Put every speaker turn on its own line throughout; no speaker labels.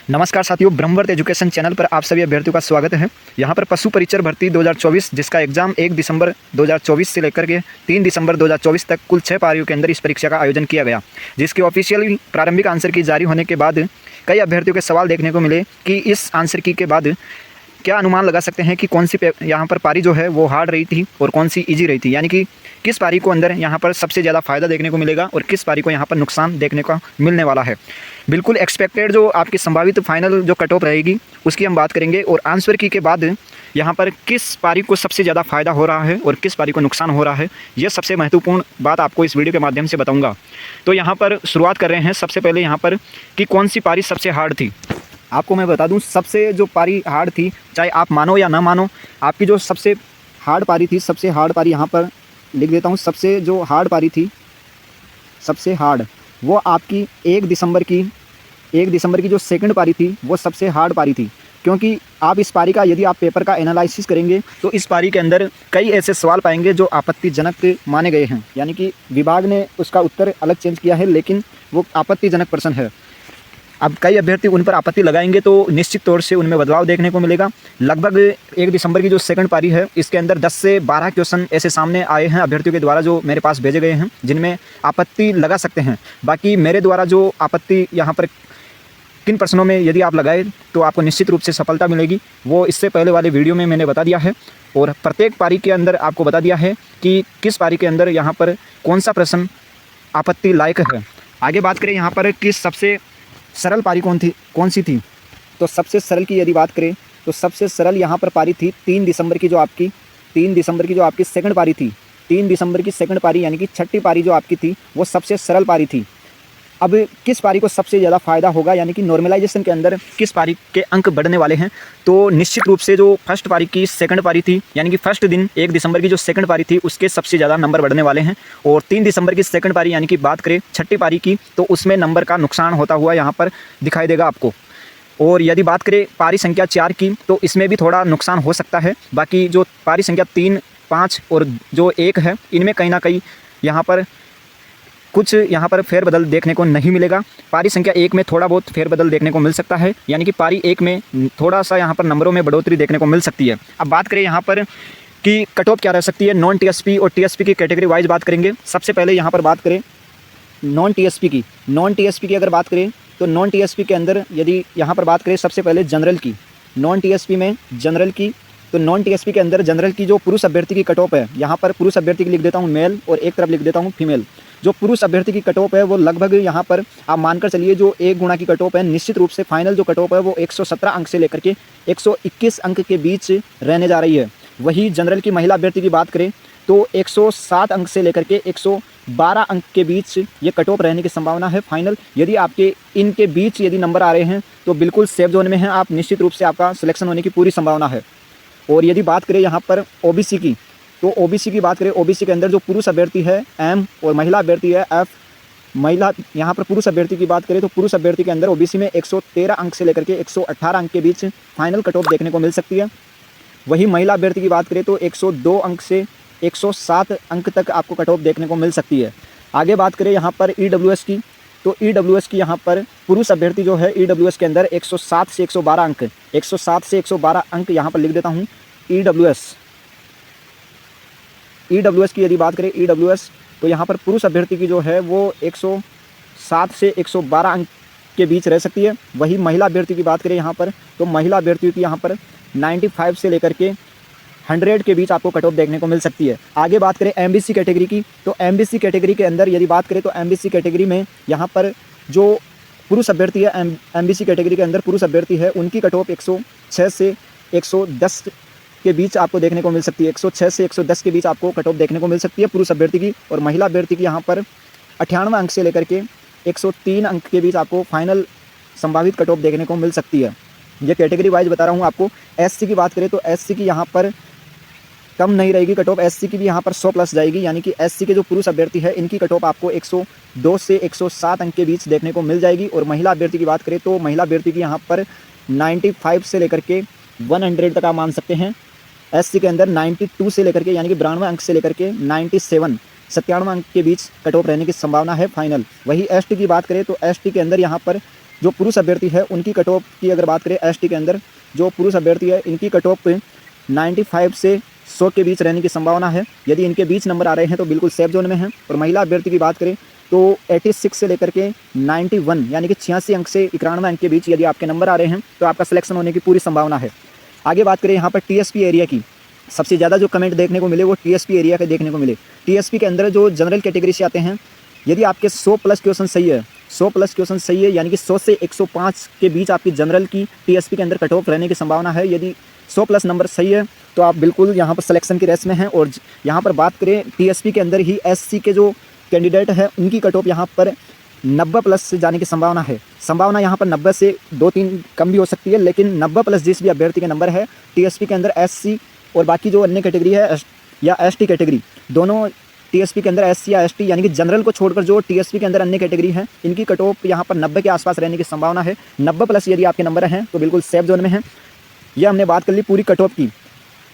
नमस्कार साथियों, Brahmavarta education channel पर आप सभी अभ्यर्थियों का स्वागत है। यहाँ पर पशु परिचर भर्ती 2024 जिसका एग्जाम 1 दिसंबर 2024 से लेकर के 3 दिसंबर 2024 तक कुल 6 पारियों के अंदर इस परीक्षा का आयोजन किया गया, जिसकी ऑफिशियल प्रारंभिक आंसर की जारी होने के बाद कई अभ्यर्थियों के सवाल देखने को मिले कि इस आंसर की के बाद क्या अनुमान लगा सकते हैं कि कौन सी यहाँ पर पारी जो है वो हार्ड रही थी और कौन सी ईजी रही थी, यानी कि किस पारी को अंदर यहाँ पर सबसे ज़्यादा फायदा देखने को मिलेगा और किस पारी को यहाँ पर नुकसान देखने को मिलने वाला है। बिल्कुल एक्सपेक्टेड जो आपकी संभावित फाइनल जो कट ऑफ रहेगी उसकी हम बात करेंगे, और आंसर की के बाद यहाँ पर किस पारी को सबसे ज़्यादा फायदा हो रहा है और किस पारी को नुकसान हो रहा है, ये सबसे महत्वपूर्ण बात आपको इस वीडियो के माध्यम से बताऊँगा। तो यहाँ पर शुरुआत कर रहे हैं सबसे पहले यहाँ पर कि कौन सी पारी सबसे हार्ड थी। आपको मैं बता दूं, सबसे जो पारी हार्ड थी, चाहे आप मानो या ना मानो, आपकी जो सबसे हार्ड पारी थी, सबसे हार्ड पारी यहाँ पर लिख देता हूँ। सबसे जो हार्ड पारी थी, सबसे हार्ड, वो आपकी 1 दिसंबर की जो सेकंड पारी थी वो सबसे हार्ड पारी थी। क्योंकि आप इस पारी का यदि आप पेपर का एनालिसिस करेंगे तो इस पारी के अंदर कई ऐसे सवाल पाएंगे जो आपत्तिजनक माने गए हैं, यानी कि विभाग ने उसका उत्तर अलग चेंज किया है लेकिन वो आपत्तिजनक प्रश्न है। अब कई अभ्यर्थी उन पर आपत्ति लगाएंगे तो निश्चित तौर से उनमें बदलाव देखने को मिलेगा। लगभग 1 दिसंबर की जो सेकंड पारी है इसके अंदर 10 से 12 क्वेश्चन ऐसे सामने आए हैं अभ्यर्थियों के द्वारा जो मेरे पास भेजे गए हैं, जिनमें आपत्ति लगा सकते हैं। बाकी मेरे द्वारा जो आपत्ति यहाँ पर किन प्रश्नों में यदि आप लगाए तो आपको निश्चित रूप से सफलता मिलेगी, वो इससे पहले वाले वीडियो में मैंने बता दिया है, और प्रत्येक पारी के अंदर आपको बता दिया है कि किस पारी के अंदर यहाँ पर कौन सा प्रश्न आपत्ति लायक है। आगे बात करें यहाँ पर कि सबसे सरल पारी कौन सी थी, तो सबसे सरल की यदि बात करें तो सबसे सरल यहाँ पर पारी थी 3 दिसंबर की जो आपकी सेकंड पारी थी। 3 दिसंबर की सेकंड पारी यानी कि छठी पारी जो आपकी थी वो सबसे सरल पारी थी। अब किस पारी को सबसे ज़्यादा फायदा होगा, यानी कि नॉर्मलाइजेशन के अंदर किस पारी के अंक बढ़ने वाले हैं, तो निश्चित रूप से जो फर्स्ट पारी की सेकंड पारी थी, यानी कि फर्स्ट दिन 1 दिसंबर की जो सेकंड पारी थी उसके सबसे ज़्यादा नंबर बढ़ने वाले हैं। और 3 दिसंबर की सेकंड पारी यानी कि बात करें छठी पारी की तो उसमें नंबर का नुकसान होता हुआ यहाँ पर दिखाई देगा आपको। और यदि बात करें पारी संख्या 4 की तो इसमें भी थोड़ा नुकसान हो सकता है। बाकी जो पारी संख्या 3, 5 और जो 1 है इनमें कहीं ना कहीं यहाँ पर कुछ यहाँ पर फेरबदल देखने को नहीं मिलेगा। पारी संख्या 1 में थोड़ा बहुत फेरबदल देखने को मिल सकता है, यानी कि पारी 1 में थोड़ा सा यहाँ पर नंबरों में बढ़ोतरी देखने को मिल सकती है। अब बात करें यहाँ पर कि कट ऑफ क्या रह सकती है, नॉन टीएसपी और टीएसपी की कैटेगरी वाइज बात करेंगे। सबसे पहले यहाँ पर बात करें नॉन टीएसपी की अगर बात करें तो नॉन टीएसपी के अंदर यदि यहाँ पर बात करें सबसे पहले जनरल की, नॉन टीएसपी में जनरल की, तो नॉन टीएसपी के अंदर जनरल की जो पुरुष अभ्यर्थी की कट ऑफ है, यहाँ पर पुरुष अभ्यर्थी की लिख देता हूँ मेल और एक तरफ लिख देता हूँ फीमेल। जो पुरुष अभ्यर्थी की कट ऑफ है वो लगभग यहाँ पर आप मानकर चलिए जो 1 गुणा की कट ऑफ है, निश्चित रूप से फाइनल जो कट ऑफ है वो 117 अंक से लेकर के 121 अंक के बीच रहने जा रही है। वही जनरल की महिला अभ्यर्थी की बात करें तो 107 अंक से लेकर के 112 अंक के बीच ये कट ऑफ रहने की संभावना है फाइनल। यदि आपके इनके बीच यदि नंबर आ रहे हैं तो बिल्कुल सेफ जोन में हैं आप, निश्चित रूप से आपका सिलेक्शन होने की पूरी संभावना है। और यदि बात करें यहाँ पर ओबीसी की, तो ओबीसी की बात करें, ओबीसी के अंदर जो पुरुष अभ्यर्थी है एम और महिला अभ्यर्थी है एफ। महिला यहाँ पर पुरुष अभ्यर्थी की बात करें तो पुरुष अभ्यर्थी के अंदर ओबीसी में 113 अंक से लेकर के 118 अंक के बीच फाइनल कट ऑफ देखने को मिल सकती है। वही महिला अभ्यर्थी की बात करें तो 102 अंक से 107 अंक तक आपको कट ऑफ देखने को मिल सकती है। आगे बात करें यहाँ पर ईडब्ल्यूएस की, तो ईडब्ल्यूएस की यहाँ पर पुरुष अभ्यर्थी जो है ईडब्ल्यूएस के अंदर 107 से 112 अंक, 107 से 112 अंक यहाँ पर लिख देता हूँ ईडब्ल्यूएस की यदि बात करें ईडब्ल्यूएस, तो यहाँ पर पुरुष अभ्यर्थी की जो है वो 107 से 112 अंक के बीच रह सकती है। वही महिला अभ्यर्थी की बात करें यहाँ पर तो महिला अभ्यर्थी की यहाँ पर 95 से लेकर के 100 के बीच आपको कट ऑफ देखने को मिल सकती है। आगे बात करें एमबीसी कैटेगरी की, तो एमबीसी कैटेगरी के अंदर यदि बात करें तो एमबीसी कैटेगरी में यहाँ पर जो पुरुष अभ्यर्थी है एमबीसी कैटेगरी के अंदर पुरुष अभ्यर्थी है उनकी कट ऑफ 106 से 110 के बीच आपको देखने को मिल सकती है। 106 से 110 के बीच आपको कट ऑफ देखने को मिल सकती है पुरुष अभ्यर्थी की। और महिला अभ्यर्थी की यहाँ पर 98 अंक से लेकर के 103 अंक के बीच आपको फाइनल संभावित कट ऑफ देखने को मिल सकती है। ये कैटेगरी वाइज बता रहा हूँ आपको। एससी की बात करें तो एससी की यहाँ पर कम नहीं रहेगी कट ऑफ, एससी की भी यहाँ पर 100 प्लस जाएगी, यानी कि एससी के जो पुरुष अभ्यर्थी है इनकी कट ऑफ आपको 102 से 107 अंक के बीच देखने को मिल जाएगी। और महिला अभ्यर्थी की बात करें तो महिला अभ्यर्थी की यहाँ पर 95 से लेकर के 100 तक आप मान सकते हैं। एससी के अंदर 92 से लेकर के यानी कि 92 अंक से लेकर के 97 अंक के बीच कट ऑफ रहने की संभावना है फाइनल। वही एसटी की बात करें तो एसटी के अंदर यहाँ पर जो पुरुष अभ्यर्थी है उनकी कट ऑफ की अगर बात करें, एसटी के अंदर जो पुरुष अभ्यर्थी है इनकी कट ऑफ 95 से 100 के बीच रहने की संभावना है। यदि इनके बीच नंबर आ रहे हैं तो बिल्कुल सेफ जोन में हैं। और महिला अभ्यर्थी की बात करें तो 86 से लेकर के 91 यानी कि 86 अंक से 91 अंक के बीच यदि आपके नंबर आ रहे हैं तो आपका सिलेक्शन होने की पूरी संभावना है। आगे बात करें यहाँ पर टीएसपी एरिया की, सबसे ज़्यादा जो कमेंट देखने को मिले वो टीएसपी एरिया के देखने को मिले। टीएसपी के अंदर जो जनरल कैटेगरी से आते हैं, यदि आपके 100 प्लस क्वेश्चन सही है, 100 प्लस क्वेश्चन सही है यानी कि 100 से 105 के बीच आपकी जनरल की टीएसपी के अंदर कट ऑफ रहने की संभावना है। यदि 100 प्लस नंबर सही है तो आप बिल्कुल यहाँ पर सिलेक्शन की रेस में हैं। और यहाँ पर बात करें टीएसपी के अंदर ही एससी के जो कैंडिडेट है उनकी कट ऑफ यहाँ पर 90 प्लस से जाने की संभावना है। संभावना यहाँ पर 90 से 2-3 कम भी हो सकती है, लेकिन 90 प्लस जिस भी अभ्यर्थी के नंबर है टीएसपी के अंदर, एससी और बाकी जो अन्य कैटेगरी है या एसटी कैटेगरी, दोनों टीएसपी के अंदर एससी या एसटी यानी कि जनरल को छोड़कर जो टीएसपी के अंदर अन्य कैटेगरी है इनकी कट ऑफ यहाँ पर 90 के आसपास रहने की संभावना है। 90 प्लस यदि आपके नंबर हैं तो बिल्कुल सेफ जोन में हैं। यह हमने बात कर ली पूरी कट ऑफ की।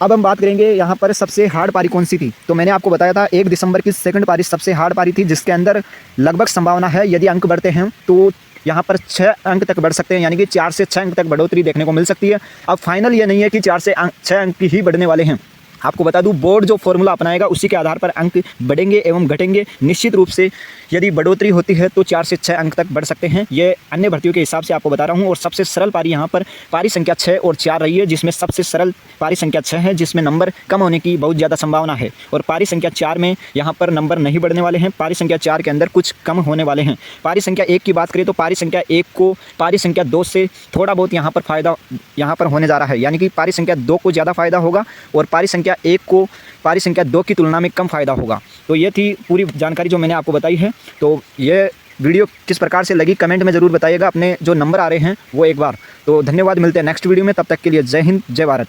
अब हम बात करेंगे यहाँ पर सबसे हार्ड पारी कौन सी थी। तो मैंने आपको बताया था 1 दिसंबर की सेकंड पारी सबसे हार्ड पारी थी, जिसके अंदर लगभग संभावना है यदि अंक बढ़ते हैं तो यहाँ पर 6 अंक तक बढ़ सकते हैं, यानी कि 4 से 6 अंक तक बढ़ोतरी देखने को मिल सकती है। अब फाइनल ये नहीं है कि 4 से 6 अंक ही बढ़ने वाले हैं। आपको बता दूं बोर्ड जो फॉर्मूला अपनाएगा उसी के आधार पर अंक बढ़ेंगे एवं घटेंगे। निश्चित रूप से यदि बढ़ोतरी होती है तो 4 से 6 अंक तक बढ़ सकते हैं। ये अन्य भर्तियों के हिसाब से आपको बता रहा हूं। और सबसे सरल पारी यहाँ पर पारी संख्या 6 और 4 रही है, जिसमें सबसे सरल पारी संख्या 6 है, जिसमें नंबर कम होने की बहुत ज़्यादा संभावना है। और पारी संख्या 4 में यहाँ पर नंबर नहीं बढ़ने वाले हैं। पारी संख्या 4 के अंदर कुछ कम होने वाले हैं। पारी संख्या 1 की बात करें तो पारी संख्या 1 को पारी संख्या 2 से थोड़ा बहुत यहाँ पर फ़ायदा यहाँ पर होने जा रहा है, यानी कि पारी संख्या 2 को ज़्यादा फायदा होगा और पारी संख्या 1 को पारी संख्या 2 की तुलना में कम फ़ायदा होगा। तो ये थी पूरी जानकारी जो मैंने आपको बताई है। तो ये वीडियो किस प्रकार से लगी कमेंट में ज़रूर बताइएगा। अपने जो नंबर आ रहे हैं वो एक बार। तो धन्यवाद, मिलते हैं नेक्स्ट वीडियो में। तब तक के लिए जय हिंद, जय भारत।